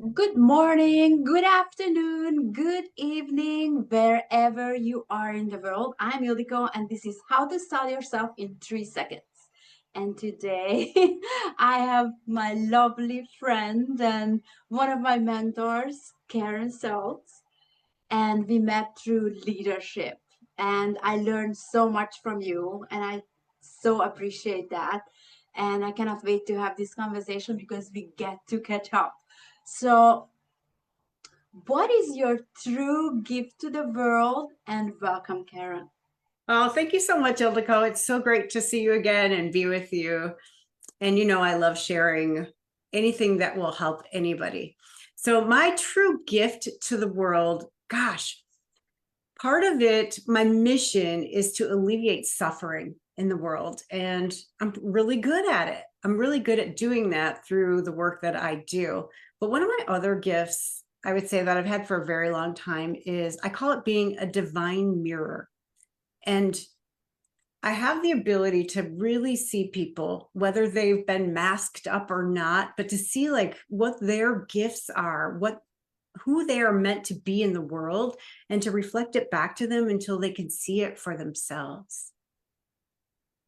Good morning, good afternoon, good evening, wherever you are in the world. I'm Ildiko, and this is How to Style Yourself in 3 Seconds. And today I have my lovely friend and one of my mentors, Karen Seltz, and we met through leadership. And I learned so much from you, and I so appreciate that. And I cannot wait to have this conversation because we get to catch up. So, what is your true gift to the world? And welcome, Karen. Oh, thank you so much, Ildiko. It's so great to see you again and be with you. And I love sharing anything that will help anybody. So my true gift to the world, gosh, part of it, my mission is to alleviate suffering in the world. And I'm really good at it. I'm really good at doing that through the work that I do. But one of my other gifts, I would say that I've had for a very long time is I call it being a divine mirror. And I have the ability to really see people, whether they've been masked up or not, but to see like what their gifts are, who they are meant to be in the world, and to reflect it back to them until they can see it for themselves.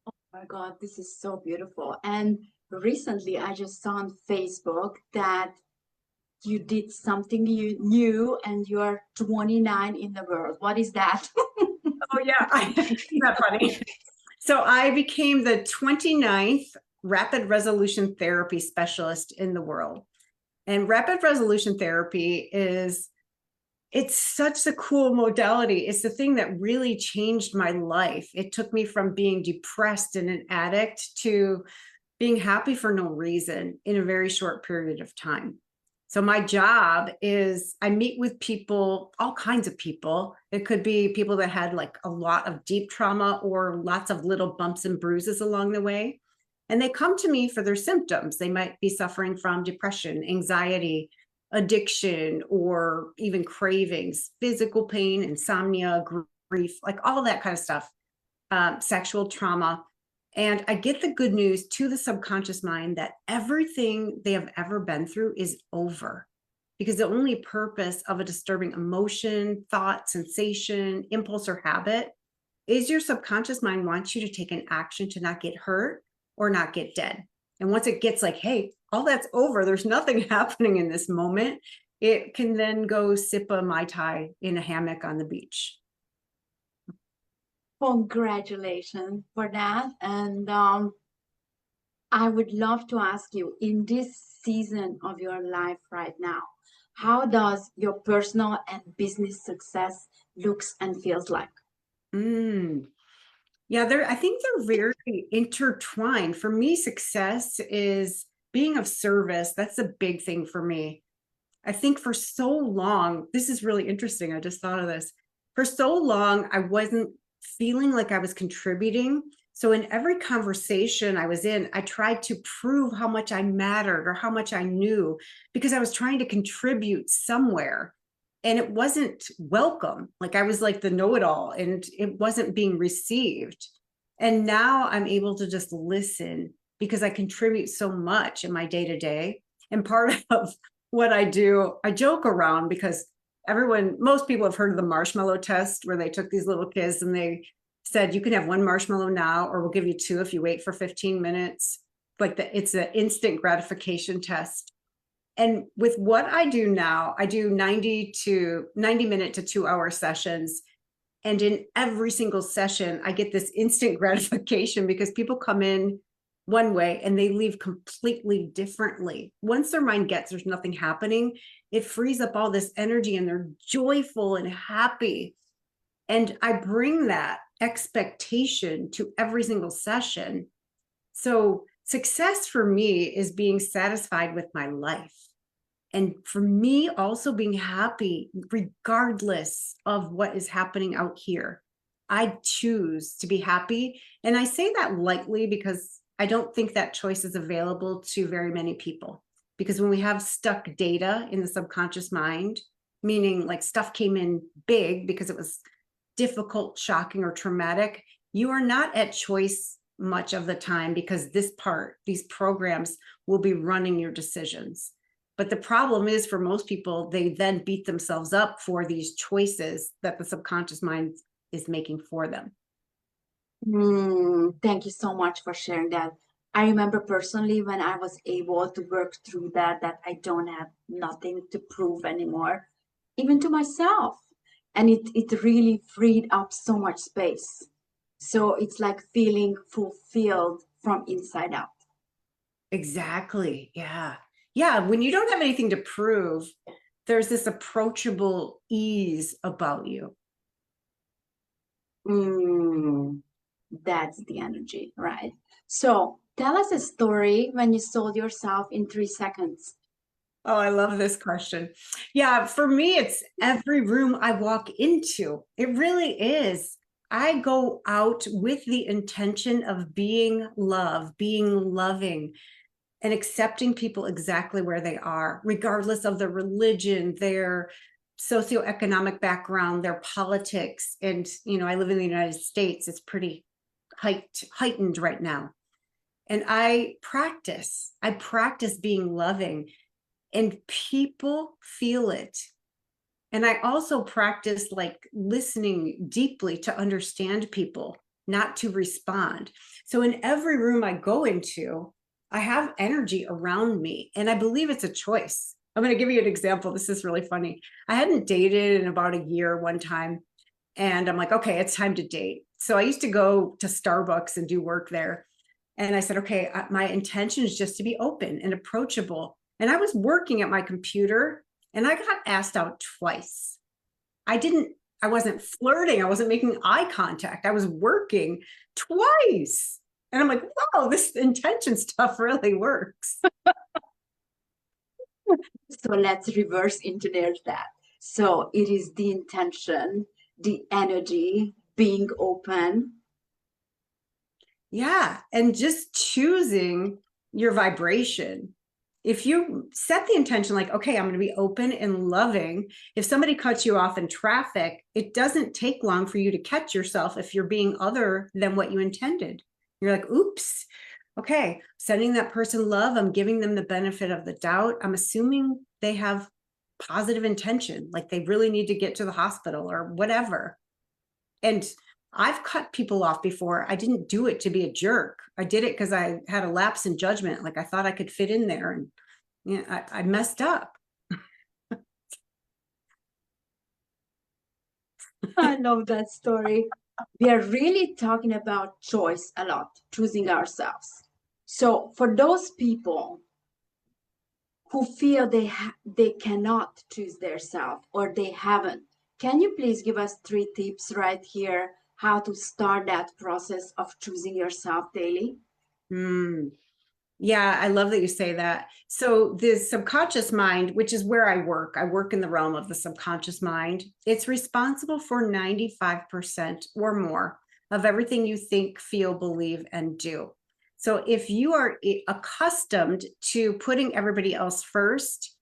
Oh my God, this is so beautiful. And recently, I just saw on Facebook that you did something you new and you are 29 in the world. What is that? Oh yeah, isn't that funny? So I became the 29th rapid resolution therapy specialist in the world. And rapid resolution therapy it's such a cool modality. It's the thing that really changed my life. It took me from being depressed and an addict to being happy for no reason in a very short period of time. So my job is I meet with people, all kinds of people. It could be people that had like a lot of deep trauma or lots of little bumps and bruises along the way. And they come to me for their symptoms. They might be suffering from depression, anxiety, addiction, or even cravings, physical pain, insomnia, grief, like all that kind of stuff, sexual trauma. And I get the good news to the subconscious mind that everything they have ever been through is over. Because the only purpose of a disturbing emotion, thought, sensation, impulse, or habit is your subconscious mind wants you to take an action to not get hurt or not get dead. And once it gets like, hey, all that's over, there's nothing happening in this moment, it can then go sip a Mai Tai in a hammock on the beach. Congratulations for that. And I would love to ask you in this season of your life right now, how does your personal and business success looks and feels like? Mm. Yeah, I think they're very intertwined. For me, success is being of service. That's a big thing for me. I think for so long, this is really interesting. I just thought of this. For so long, I wasn't feeling like I was contributing. So in every conversation I was in, I tried to prove how much I mattered or how much I knew because I was trying to contribute somewhere. And it wasn't welcome. Like I was like the know-it-all and it wasn't being received. And now I'm able to just listen because I contribute so much in my day-to-day. And part of what I do, I joke around because most people have heard of the marshmallow test where they took these little kids and they said, you can have one marshmallow now, or we'll give you two if you wait for 15 minutes. It's an instant gratification test. And with what I do now, I do 90-minute to 2-hour sessions. And in every single session, I get this instant gratification because people come in one way and they leave completely differently. Once their mind gets there's nothing happening, it frees up all this energy and they're joyful and happy. And I bring that expectation to every single session. So success for me is being satisfied with my life. And for me, also being happy, regardless of what is happening out here. I choose to be happy. And I say that lightly because I don't think that choice is available to very many people. Because when we have stuck data in the subconscious mind, meaning like stuff came in big because it was difficult, shocking, or traumatic, you are not at choice much of the time because these programs will be running your decisions. But the problem is for most people, they then beat themselves up for these choices that the subconscious mind is making for them. Thank you so much for sharing that. I remember personally when I was able to work through that, that I don't have nothing to prove anymore, even to myself. And it really freed up so much space. So it's like feeling fulfilled from inside out. Exactly. Yeah. Yeah. When you don't have anything to prove, there's this approachable ease about you. Mm, that's the energy, right? So tell us a story when you sold yourself in 3 seconds. Oh, I love this question. Yeah, for me, it's every room I walk into. It really is. I go out with the intention of being love, being loving, and accepting people exactly where they are, regardless of their religion, their socioeconomic background, their politics. And, I live in the United States. It's pretty heightened right now. And I practice being loving, and people feel it. And I also practice like listening deeply to understand people, not to respond. So in every room I go into, I have energy around me, and I believe it's a choice. I'm going to give you an example. This is really funny. I hadn't dated in about a year one time, and I'm like, okay, it's time to date. So I used to go to Starbucks and do work there. And I said, okay, my intention is just to be open and approachable. And I was working at my computer, and I got asked out twice. I wasn't flirting. I wasn't making eye contact. I was working twice. And I'm like, wow, this intention stuff really works. So let's reverse engineer that. So it is the intention, the energy, being open. Yeah. And just choosing your vibration. If you set the intention like, okay, I'm going to be open and loving. If somebody cuts you off in traffic, it doesn't take long for you to catch yourself if you're being other than what you intended. You're like, oops. Okay, sending that person love. I'm giving them the benefit of the doubt. I'm assuming they have positive intention, like they really need to get to the hospital or whatever. And I've cut people off before. I didn't do it to be a jerk. I did it because I had a lapse in judgment. Like I thought I could fit in there, and I messed up. I love that story. We are really talking about choice a lot, choosing ourselves. So for those people who feel they cannot choose their self or they haven't, can you please give us 3 tips right here how to start that process of choosing yourself daily? Hmm. Yeah, I love that you say that. So the subconscious mind, which is where I work in the realm of the subconscious mind. It's responsible for 95% or more of everything you think, feel, believe, and do. So if you are accustomed to putting everybody else first,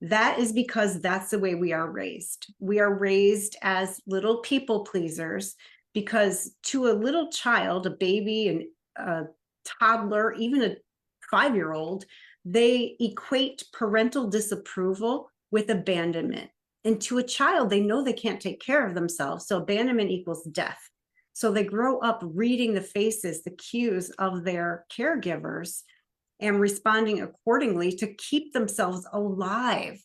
that is because that's the way we are raised. We are raised as little people pleasers, because to a little child, a baby, and a toddler, even a 5-year-old, they equate parental disapproval with abandonment. And to a child, they know they can't take care of themselves. So abandonment equals death. So they grow up reading the faces, the cues of their caregivers, and responding accordingly to keep themselves alive.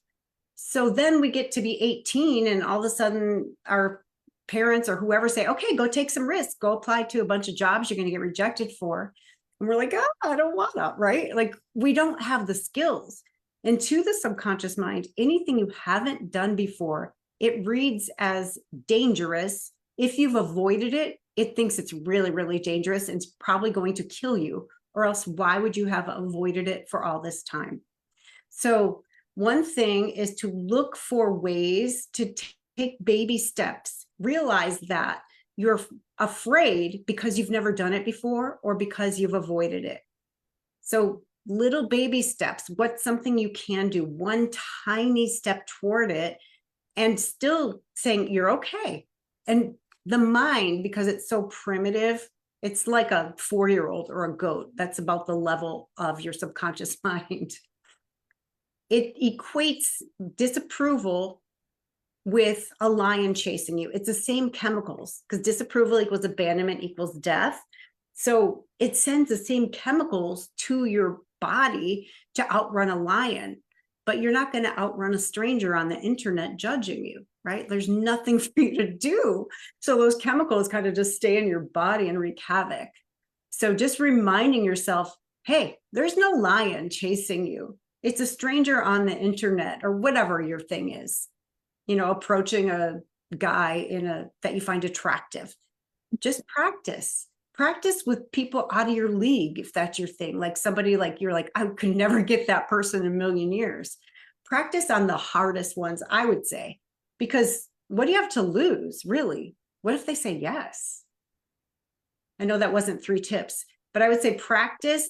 So then we get to be 18, and all of a sudden our parents or whoever say, okay, go take some risks, go apply to a bunch of jobs you're going to get rejected for. And we're like, oh, I don't want to, right? Like we don't have the skills. And to the subconscious mind, anything you haven't done before, it reads as dangerous. If you've avoided it, it thinks it's really, really dangerous and it's probably going to kill you. Or else, why would you have avoided it for all this time? So, one thing is to look for ways to take baby steps. Realize that you're afraid because you've never done it before or because you've avoided it. So, little baby steps. What's something you can do? One tiny step toward it, and still saying you're okay. And the mind, because it's so primitive, it's like a 4-year-old or a goat. That's about the level of your subconscious mind. it equates disapproval with a lion chasing you. It's the same chemicals, because disapproval equals abandonment equals death. So it sends the same chemicals to your body to outrun a lion, but you're not going to outrun a stranger on the internet judging you, right? There's nothing for you to do. So those chemicals kind of just stay in your body and wreak havoc. So just reminding yourself, hey, there's no lion chasing you. It's a stranger on the internet or whatever your thing is, approaching a guy that you find attractive. Just practice with people out of your league, if that's your thing. Like somebody like you're like, I could never get that person in a million years. Practice on the hardest ones, I would say, because what do you have to lose, really? What if they say yes? I know that wasn't 3 tips, but I would say practice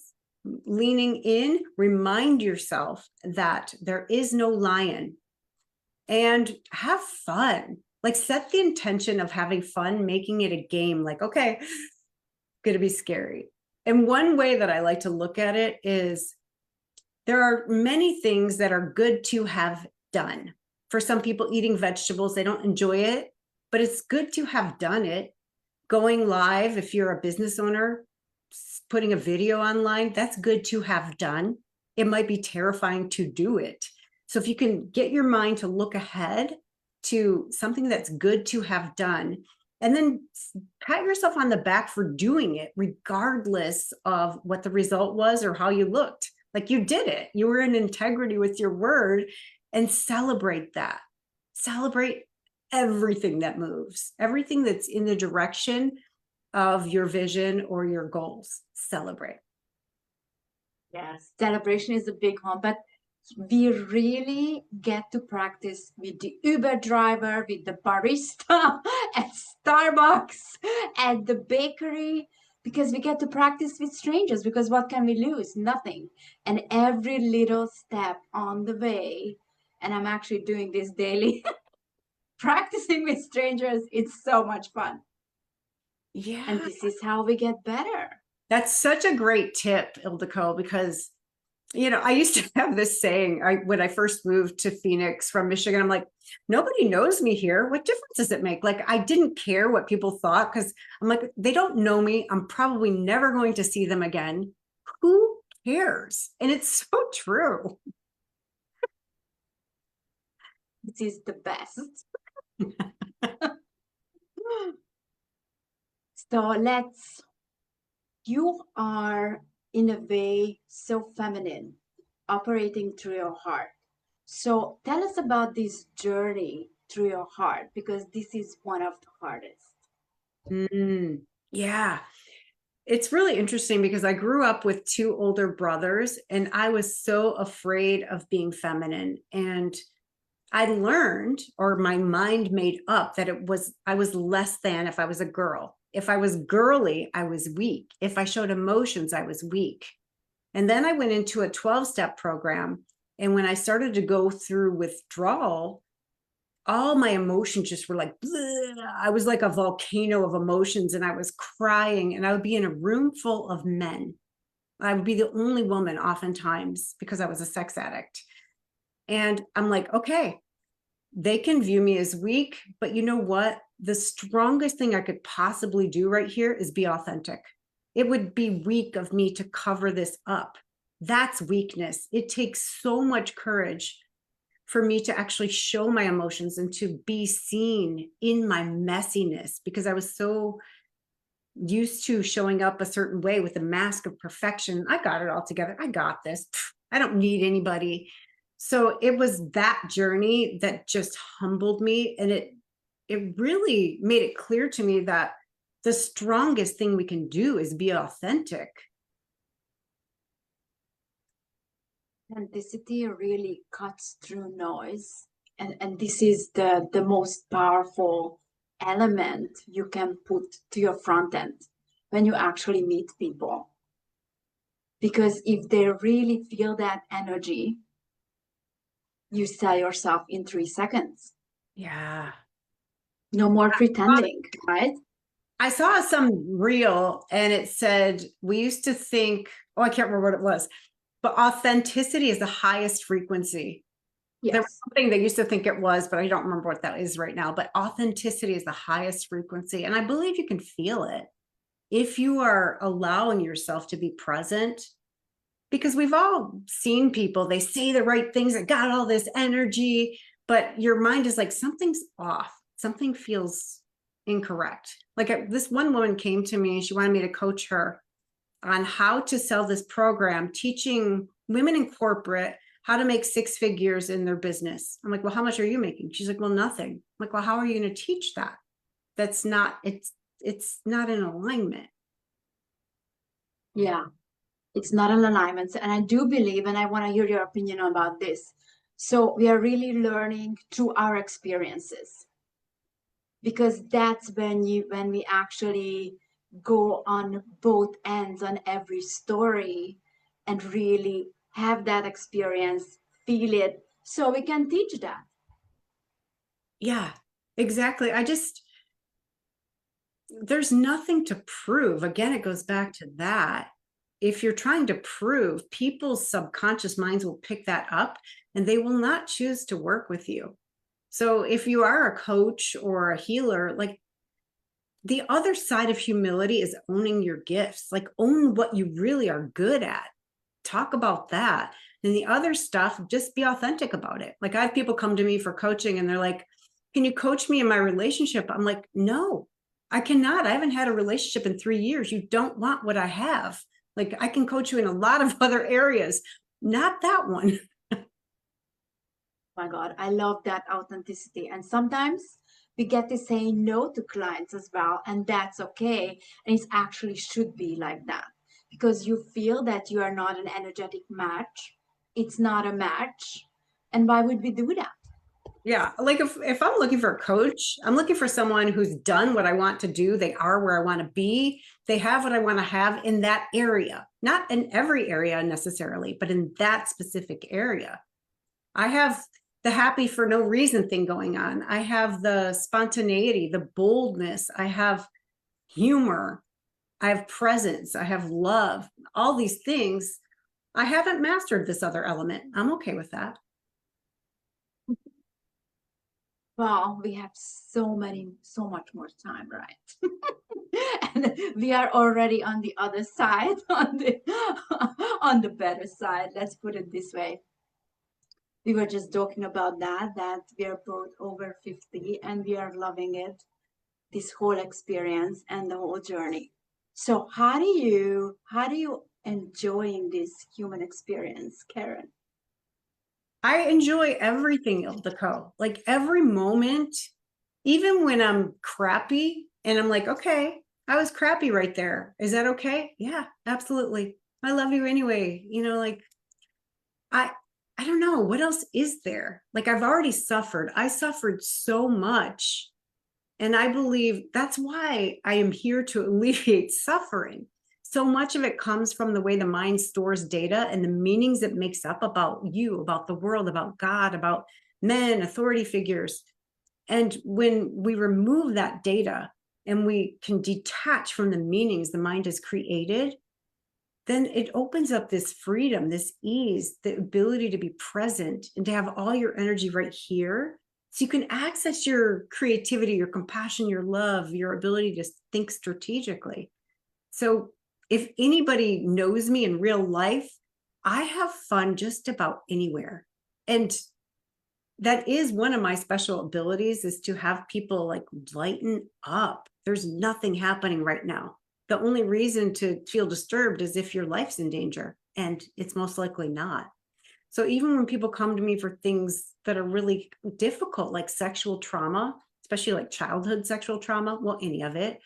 leaning in, remind yourself that there is no lion, and have fun. Like set the intention of having fun, making it a game. Like, okay, going to be scary. And one way that I like to look at it is there are many things that are good to have done. For some people, eating vegetables, they don't enjoy it, but it's good to have done it. Going live, if you're a business owner, putting a video online, that's good to have done. It might be terrifying to do it. So if you can get your mind to look ahead to something that's good to have done, and then pat yourself on the back for doing it, regardless of what the result was or how you looked. Like you did it. You were in integrity with your word, and celebrate that. Celebrate everything that moves, everything that's in the direction of your vision or your goals. Celebrate. Yes, celebration is a big one, but we really get to practice with the Uber driver, with the barista at Starbucks, at the bakery, because we get to practice with strangers, because what can we lose? Nothing. And every little step on the way, and I'm actually doing this daily, practicing with strangers, it's so much fun. Yeah. And this is how we get better. That's such a great tip, Ildiko, because I used to have this saying when I first moved to Phoenix from Michigan. I'm like, nobody knows me here. What difference does it make? Like, I didn't care what people thought, because I'm like, they don't know me. I'm probably never going to see them again. Who cares? And it's so true. This is the best. So you are in a way so feminine, operating through your heart. So tell us about this journey through your heart, because this is one of the hardest. Yeah. It's really interesting because I grew up with 2 older brothers, and I was so afraid of being feminine. And I learned, or my mind made up, that I was less than if I was a girl. If I was girly, I was weak. If I showed emotions, I was weak. And then I went into a 12-step program. And when I started to go through withdrawal, all my emotions just were like, bleh. I was like a volcano of emotions, and I was crying, and I would be in a room full of men. I would be the only woman oftentimes, because I was a sex addict. And I'm like, okay, they can view me as weak, but you know what? The strongest thing I could possibly do right here is be authentic. It would be weak of me to cover this up. That's weakness. It takes so much courage for me to actually show my emotions and to be seen in my messiness, because I was so used to showing up a certain way with a mask of perfection. I got it all together. I got this. I don't need anybody. So it was that journey that just humbled me. And it really made it clear to me that the strongest thing we can do is be authentic. Authenticity really cuts through noise. And this is the most powerful element you can put to your front end when you actually meet people. Because if they really feel that energy, you sell yourself in 3 seconds. Yeah. No more pretending, right? I saw some reel, and it said, we used to think, I can't remember what it was, But authenticity is the highest frequency. There was Yes. something they used to think it was, but I don't remember what that is right now. But authenticity is the highest frequency. And I believe you can feel it if you are allowing yourself to be present. Because we've all seen people, they say the right things, they got all this energy, but your mind is like, something's off. Something feels incorrect. Like this one woman came to me, she wanted me to coach her on how to sell this program, teaching women in corporate how to make 6 figures in their business. I'm like, well, how much are you making? She's like, well, nothing. I'm like, well, how are you going to teach that? That's not, it's not in alignment. Yeah. It's not an alignment. And I do believe, and I want to hear your opinion about this. So we are really learning through our experiences, because that's when we actually go on both ends on every story and really have that experience, feel it, so we can teach that. Yeah, exactly. There's nothing to prove. Again, it goes back to that. If you're trying to prove, people's subconscious minds will pick that up and they will not choose to work with you. So if you are a coach or a healer, like the other side of humility is owning your gifts, like own what you really are good at. Talk about that. And the other stuff, just be authentic about it. Like I have people come to me for coaching and they're like, can you coach me in my relationship? I'm like, no, I cannot. I haven't had a relationship in 3 years. You don't want what I have. Like I can coach you in a lot of other areas, not that one. My God, I love that authenticity. And sometimes we get to say no to clients as well, and that's okay. And it actually should be like that, because you feel that you are not an energetic match. It's not a match. And why would we do that? Yeah. Like if I'm looking for a coach, I'm looking for someone who's done what I want to do. They are where I want to be. They have what I want to have in that area, not in every area necessarily, but in that specific area. I have the happy for no reason thing going on. I have the spontaneity, the boldness. I have humor. I have presence. I have love, all these things. I haven't mastered this other element. I'm okay with that. Well, we have so much more time, right? And we are already on the other side, on the on the better side. Let's put it this way. We were just talking about that we are both over 50 and we are loving it, this whole experience and the whole journey. So how do you enjoying this human experience, Karen? I enjoy everything, Ildiko. Like every moment, even when I'm crappy and I'm like, okay, I was crappy right there. Is that okay? Yeah, absolutely. I love you anyway. Like I I don't know what else is there. Like I've already suffered. I suffered so much. And I believe that's why I am here to alleviate suffering. So much of it comes from the way the mind stores data and the meanings it makes up about you, about the world, about God, about men, authority figures. And when we remove that data and we can detach from the meanings the mind has created, then it opens up this freedom, this ease, the ability to be present and to have all your energy right here. So you can access your creativity, your compassion, your love, your ability to think strategically. So if anybody knows me in real life, I have fun just about anywhere. And that is one of my special abilities, is to have people like lighten up. There's nothing happening right now. The only reason to feel disturbed is if your life's in danger, and it's most likely not. So even when people come to me for things that are really difficult, like sexual trauma, especially like childhood sexual trauma, well, any of it,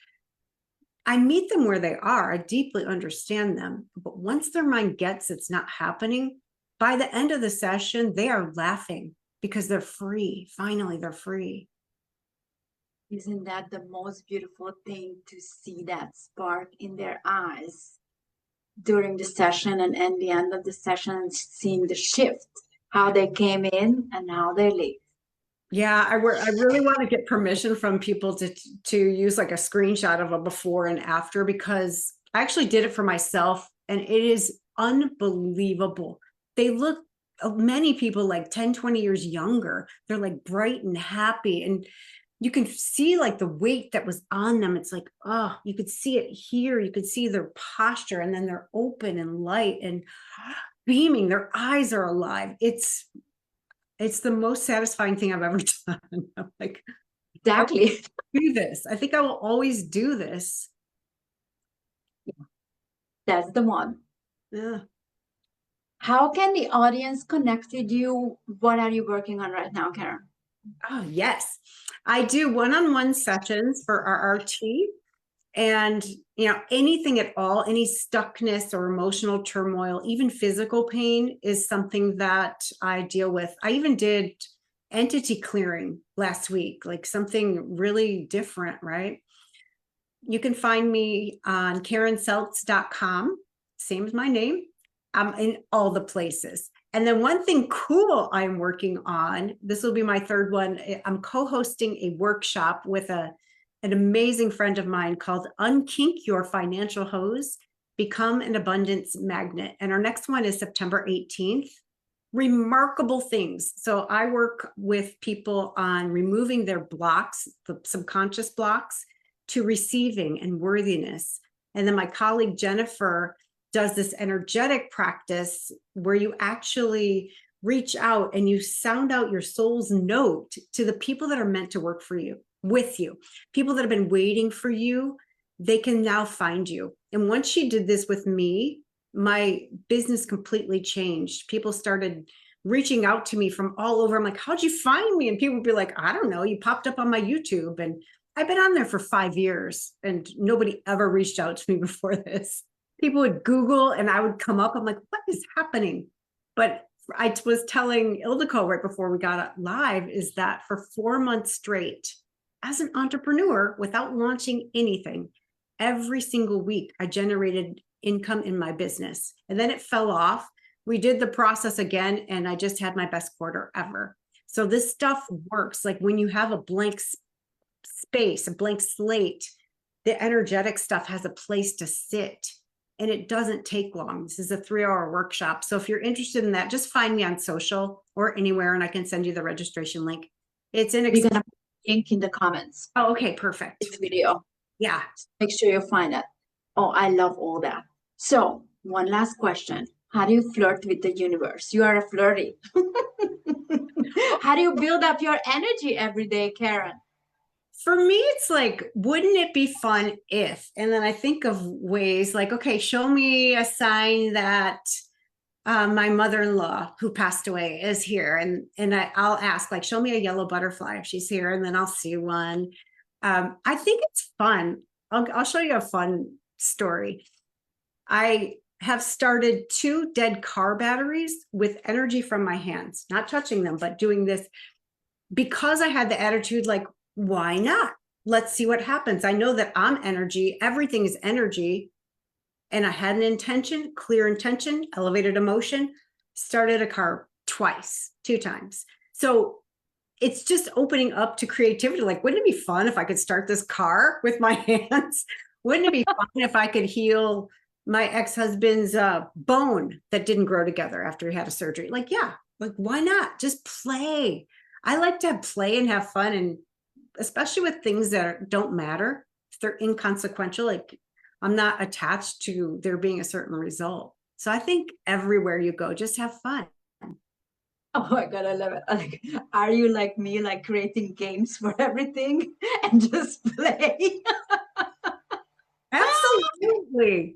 I meet them where they are. I deeply understand them. But once their mind gets it's not happening, by the end of the session, they are laughing because they're free. Finally, they're free. Isn't that the most beautiful thing, to see that spark in their eyes during the session and at the end of the session, seeing the shift, how they came in and how they leave? Yeah, I really want to get permission from people to use like a screenshot of a before and after, because I actually did it for myself and it is unbelievable. They look, many people like 10, 20 years younger. They're like bright and happy. And you can see like the weight that was on them. It's like, oh, you could see it here. You could see their posture, and then they're open and light and beaming. Their eyes are alive. It's the most satisfying thing I've ever done. I'm like, Exactly. do this. I think I will always do this. That's the one. Yeah. How can the audience connect with you? What are you working on right now, Karen? Oh, yes. I do one-on-one sessions for RRT, and anything at all, any stuckness or emotional turmoil, even physical pain is something that I deal with. I even did entity clearing last week, like something really different, right? You can find me on KarenSeltz.com, same as my name. I'm in all the places. And then one thing cool I'm working on, this will be my third one. I'm co-hosting a workshop with an amazing friend of mine called Unkink Your Financial Hose, Become an Abundance Magnet. And our next one is September 18th. Remarkable things. So I work with people on removing their blocks, the subconscious blocks, to receiving and worthiness. And then my colleague Jennifer does this energetic practice where you actually reach out and you sound out your soul's note to the people that are meant to work for you, with you, people that have been waiting for you. They can now find you. And once she did this with me, my business completely changed. People started reaching out to me from all over. I'm like, how'd you find me? And people would be like, I don't know, you popped up on my YouTube. And I've been on there for 5 years and nobody ever reached out to me before this. People would Google and I would come up. I'm like, what is happening? But I was telling Ildiko right before we got live is that for 4 months straight, as an entrepreneur, without launching anything, every single week I generated income in my business. And then it fell off. We did the process again, and I just had my best quarter ever. So this stuff works. Like when you have a blank space, a blank slate, the energetic stuff has a place to sit, and it doesn't take long. This is a 3-hour workshop. So if you're interested in that, just find me on social or anywhere, and I can send you the registration link. It's in. We're gonna put a link in the comments. Oh, okay, perfect. This video. Yeah. Make sure you find it. Oh, I love all that. So one last question. How do you flirt with the universe? You are a flirty. How do you build up your energy every day, Karen? For me, it's like, wouldn't it be fun if, and then I think of ways like, okay, show me a sign that my mother-in-law who passed away is here. And I'll ask, like, show me a yellow butterfly if she's here, and then I'll see one. I think it's fun. I'll show you a fun story. I have started 2 dead car batteries with energy from my hands, not touching them, but doing this because I had the attitude like, why not? Let's see what happens. I know that I'm energy. Everything is energy. And I had an intention, clear intention, elevated emotion, started a car 2 times. So it's just opening up to creativity. Like, wouldn't it be fun if I could start this car with my hands? Wouldn't it be fun if I could heal my ex-husband's bone that didn't grow together after he had a surgery? Like, yeah, like, why not? Just play. I like to play and have fun, and especially with things that don't matter, if they're inconsequential, like I'm not attached to there being a certain result. So I think everywhere you go, just have fun. Oh my God, I love it. Like, are you like me, like creating games for everything and just play? Absolutely.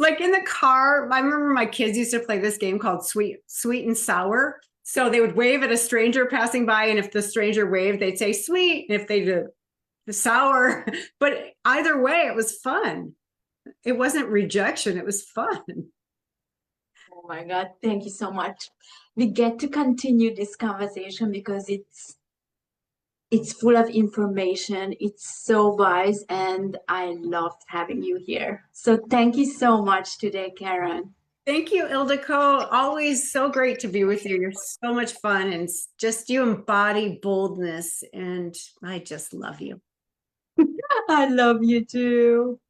Like in the car, I remember my kids used to play this game called Sweet and Sour. So they would wave at a stranger passing by, and if the stranger waved, they'd say sweet, and if they did the sour. But either way, it was fun. It wasn't rejection, it was fun. Oh my God, thank you so much. We get to continue this conversation because it's full of information. It's so wise, and I loved having you here. So thank you so much today, Karen. Thank you, Ildiko. Always so great to be with you. You're so much fun, and just you embody boldness, and I just love you. I love you too.